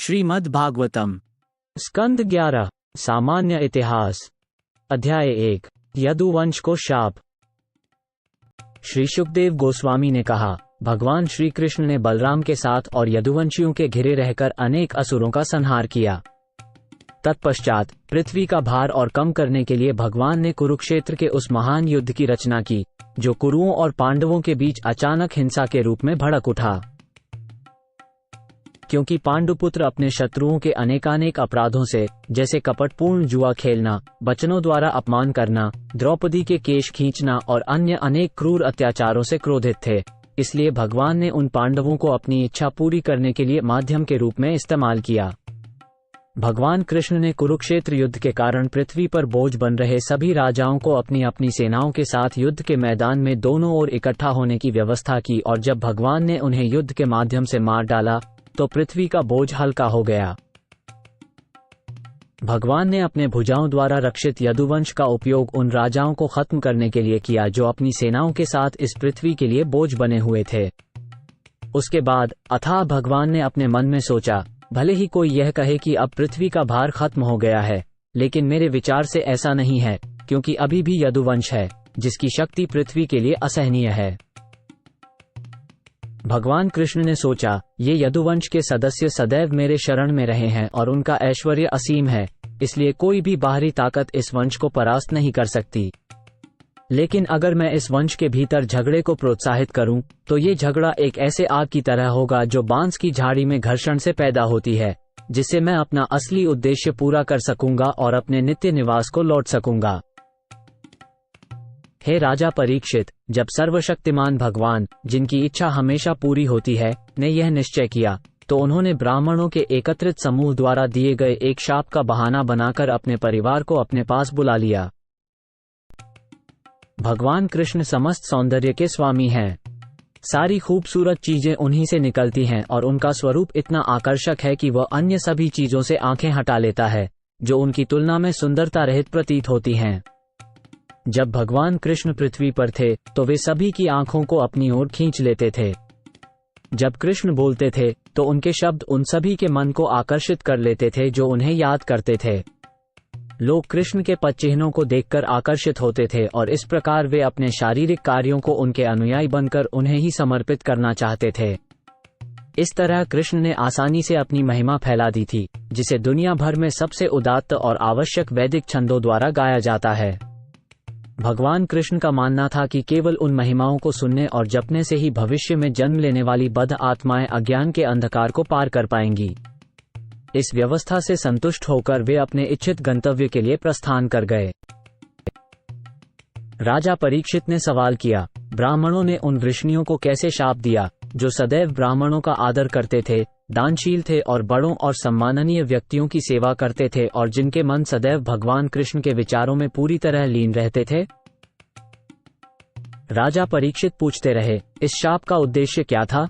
श्रीमद् भागवतम स्कंद 11 सामान्य इतिहास अध्याय 1 यदुवंश को शाप। श्री शुकदेव गोस्वामी ने कहा, भगवान श्री कृष्ण ने बलराम के साथ और यदुवंशियों के घिरे रहकर अनेक असुरों का संहार किया। तत्पश्चात पृथ्वी का भार और कम करने के लिए भगवान ने कुरुक्षेत्र के उस महान युद्ध की रचना की जो कुरुओं और पांडवों के बीच अचानक हिंसा के रूप में भड़क उठा। क्योंकि पांडुपुत्र अपने शत्रुओं के अनेकानेक अपराधों से, जैसे कपटपूर्ण जुआ खेलना, बचनों द्वारा अपमान करना, द्रौपदी के केश खींचना और अन्य अनेक क्रूर अत्याचारों से क्रोधित थे। इसलिए भगवान ने उन पांडवों को अपनी इच्छा पूरी करने के लिए माध्यम के रूप में इस्तेमाल किया। भगवान कृष्ण ने कुरुक्षेत्र युद्ध के कारण पृथ्वी पर बोझ बन रहे सभी राजाओं को अपनी अपनी सेनाओं के साथ युद्ध के मैदान में दोनों ओर इकट्ठा होने की व्यवस्था की, और जब भगवान ने उन्हें युद्ध के माध्यम से मार डाला तो पृथ्वी का बोझ हल्का हो गया। भगवान ने अपने भुजाओं द्वारा रक्षित यदुवंश का उपयोग उन राजाओं को खत्म करने के लिए किया जो अपनी सेनाओं के साथ इस पृथ्वी के लिए बोझ बने हुए थे। उसके बाद अथाह भगवान ने अपने मन में सोचा, भले ही कोई यह कहे कि अब पृथ्वी का भार खत्म हो गया है, लेकिन मेरे विचार से ऐसा नहीं है, क्योंकि अभी भी यदुवंश है जिसकी शक्ति पृथ्वी के लिए असहनीय है। भगवान कृष्ण ने सोचा, ये यदुवंश के सदस्य सदैव मेरे शरण में रहे हैं और उनका ऐश्वर्य असीम है, इसलिए कोई भी बाहरी ताकत इस वंश को परास्त नहीं कर सकती। लेकिन अगर मैं इस वंश के भीतर झगड़े को प्रोत्साहित करूं, तो ये झगड़ा एक ऐसे आग की तरह होगा जो बांस की झाड़ी में घर्षण से पैदा होती है, जिससे मैं अपना असली उद्देश्य पूरा कर सकूंगा और अपने नित्य निवास को लौट सकूंगा। हे राजा परीक्षित, जब सर्वशक्तिमान भगवान, जिनकी इच्छा हमेशा पूरी होती है, ने यह निश्चय किया, तो उन्होंने ब्राह्मणों के एकत्रित समूह द्वारा दिए गए एक शाप का बहाना बनाकर अपने परिवार को अपने पास बुला लिया। भगवान कृष्ण समस्त सौंदर्य के स्वामी हैं। सारी खूबसूरत चीजें उन्हीं से निकलती हैं और उनका स्वरूप इतना आकर्षक है कि वह अन्य सभी चीजों से आंखें हटा लेता है जो उनकी तुलना में सुंदरता रहित प्रतीत होती हैं। जब भगवान कृष्ण पृथ्वी पर थे तो वे सभी की आंखों को अपनी ओर खींच लेते थे। जब कृष्ण बोलते थे तो उनके शब्द उन सभी के मन को आकर्षित कर लेते थे जो उन्हें याद करते थे। लोग कृष्ण के पदचिह्नों को देखकर आकर्षित होते थे और इस प्रकार वे अपने शारीरिक कार्यों को उनके अनुयायी बनकर उन्हें ही समर्पित करना चाहते थे। इस तरह कृष्ण ने आसानी से अपनी महिमा फैला दी थी, जिसे दुनिया भर में सबसे उदात्त और आवश्यक वैदिक छंदों द्वारा गाया जाता है। भगवान कृष्ण का मानना था कि केवल उन महिमाओं को सुनने और जपने से ही भविष्य में जन्म लेने वाली बद्ध आत्माएं अज्ञान के अंधकार को पार कर पाएंगी। इस व्यवस्था से संतुष्ट होकर वे अपने इच्छित गंतव्य के लिए प्रस्थान कर गए। राजा परीक्षित ने सवाल किया, ब्राह्मणों ने उन वृष्णियों को कैसे शाप दिया जो सदैव ब्राह्मणों का आदर करते थे, दानशील थे और बड़ों और सम्माननीय व्यक्तियों की सेवा करते थे और जिनके मन सदैव भगवान कृष्ण के विचारों में पूरी तरह लीन रहते थे? राजा परीक्षित पूछते रहे, इस शाप का उद्देश्य क्या था?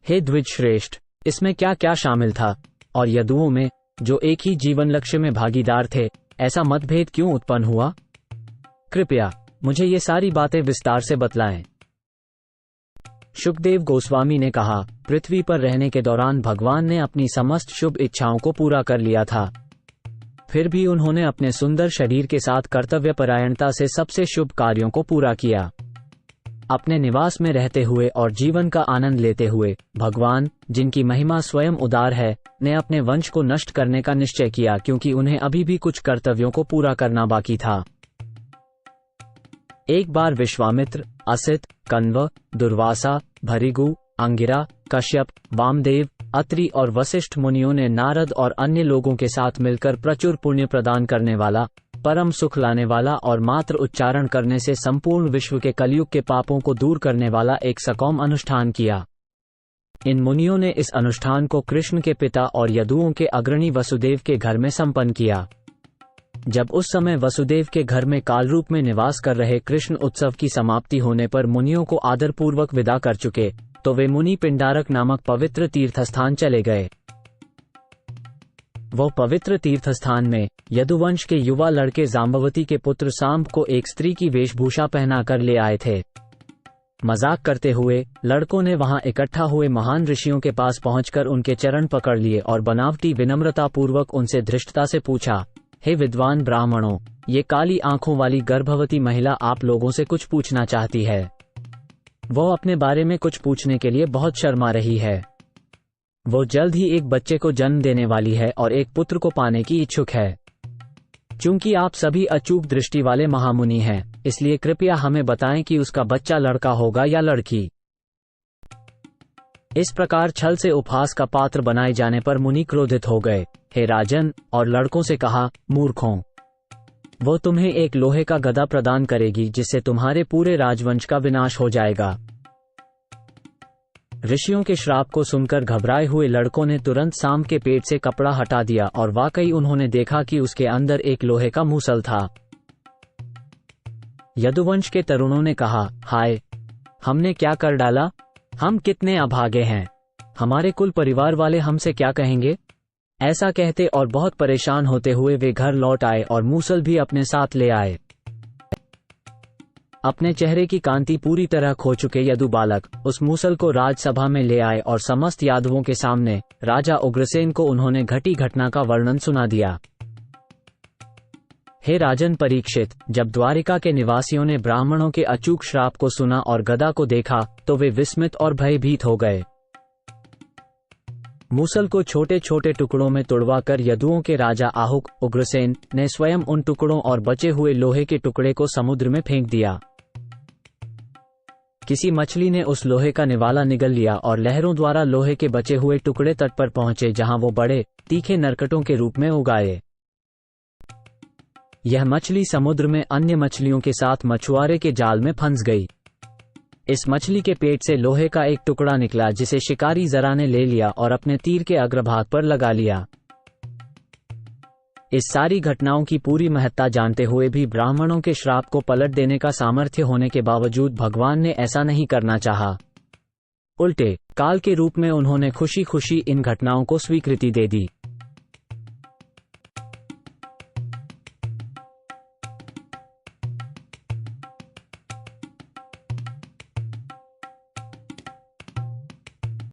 हे द्विज श्रेष्ठ, इसमें क्या क्या शामिल था? और यदुओं में, जो एक ही जीवन लक्ष्य में भागीदार थे, ऐसा मतभेद क्यों उत्पन्न हुआ? कृपया मुझे ये सारी बातें विस्तार से बतलाएं। शुकदेव गोस्वामी ने कहा, पृथ्वी पर रहने के दौरान भगवान ने अपनी समस्त शुभ इच्छाओं को पूरा कर लिया था। फिर भी उन्होंने अपने सुंदर शरीर के साथ कर्तव्यपरायणता से सबसे शुभ कार्यों को पूरा किया। अपने निवास में रहते हुए और जीवन का आनंद लेते हुए भगवान, जिनकी महिमा स्वयं उदार है, ने अपने वंश को नष्ट करने का निश्चय किया, क्योंकि उन्हें अभी भी कुछ कर्तव्यों को पूरा करना बाकी था। एक बार विश्वामित्र, असित, कण्व, दुर्वासा, भृगु, अंगिरा, कश्यप, वामदेव, अत्रि और वशिष्ठ मुनियों ने नारद और अन्य लोगों के साथ मिलकर प्रचुर पुण्य प्रदान करने वाला, परम सुख लाने वाला और मात्र उच्चारण करने से संपूर्ण विश्व के कलयुग के पापों को दूर करने वाला एक सकौम अनुष्ठान किया। इन मुनियों ने इस अनुष्ठान को कृष्ण के पिता और यदुओं के अग्रणी वसुदेव के घर में संपन्न किया। जब उस समय वसुदेव के घर में कालरूप में निवास कर रहे कृष्ण उत्सव की समाप्ति होने पर मुनियों को आदरपूर्वक विदा कर चुके, तो वे मुनि पिंडारक नामक पवित्र तीर्थस्थान चले गए। वह पवित्र तीर्थस्थान में यदुवंश के युवा लड़के जाम्बवती के पुत्र सांब को एक स्त्री की वेशभूषा पहनाकर ले आए थे। मजाक करते हुए लड़कों ने वहां इकट्ठा हुए महान ऋषियों के पास पहुंचकर उनके चरण पकड़ लिए और बनावटी विनम्रतापूर्वक उनसे धृष्टता से पूछा, हे विद्वान ब्राह्मणों, ये काली आंखों वाली गर्भवती महिला आप लोगों से कुछ पूछना चाहती है। वो अपने बारे में कुछ पूछने के लिए बहुत शर्मा रही है। वो जल्द ही एक बच्चे को जन्म देने वाली है और एक पुत्र को पाने की इच्छुक है। चूंकि आप सभी अचूक दृष्टि वाले महामुनि हैं, इसलिए कृपया हमें बताएं कि उसका बच्चा लड़का होगा या लड़की। इस प्रकार छल से उपहास का पात्र बनाए जाने पर मुनि क्रोधित हो गए। हे राजन, और लड़कों से कहा, मूर्खों, वो तुम्हें एक लोहे का गदा प्रदान करेगी जिससे तुम्हारे पूरे राजवंश का विनाश हो जाएगा। ऋषियों के श्राप को सुनकर घबराए हुए लड़कों ने तुरंत सांप के पेट से कपड़ा हटा दिया और वाकई उन्होंने देखा कि उसके अंदर एक लोहे का मूसल था। यदुवंश के तरुणों ने कहा, हाय, हमने क्या कर डाला? हम कितने अभागे हैं। हमारे कुल परिवार वाले हमसे क्या कहेंगे? ऐसा कहते और बहुत परेशान होते हुए वे घर लौट आए और मूसल भी अपने साथ ले आए। अपने चेहरे की कांति पूरी तरह खो चुके यदु बालक उस मूसल को राजसभा में ले आए और समस्त यादवों के सामने राजा उग्रसेन को उन्होंने घटी घटना का वर्णन सुना दिया। हे राजन परीक्षित, जब द्वारिका के निवासियों ने ब्राह्मणों के अचूक श्राप को सुना और गदा को देखा तो वे विस्मित और भयभीत हो गए। मूसल को छोटे छोटे टुकड़ों में तोड़वाकर यदुओं के राजा आहुक उग्रसेन ने स्वयं उन टुकड़ों और बचे हुए लोहे के टुकड़े को समुद्र में फेंक दिया। किसी मछली ने उस लोहे का निवाला निगल लिया और लहरों द्वारा लोहे के बचे हुए टुकड़े तट पर पहुंचे, जहां वो बड़े तीखे नरकटों के रूप में उगाए। यह मछली समुद्र में अन्य मछलियों के साथ मछुआरे के जाल में फंस गई। इस मछली के पेट से लोहे का एक टुकड़ा निकला जिसे शिकारी जरा ने ले लिया और अपने तीर के अग्रभाग पर लगा लिया। इस सारी घटनाओं की पूरी महत्ता जानते हुए भी ब्राह्मणों के श्राप को पलट देने का सामर्थ्य होने के बावजूद भगवान ने ऐसा नहीं करना चाहा। उल्टे काल के रूप में उन्होंने खुशी खुशी इन घटनाओं को स्वीकृति दे दी।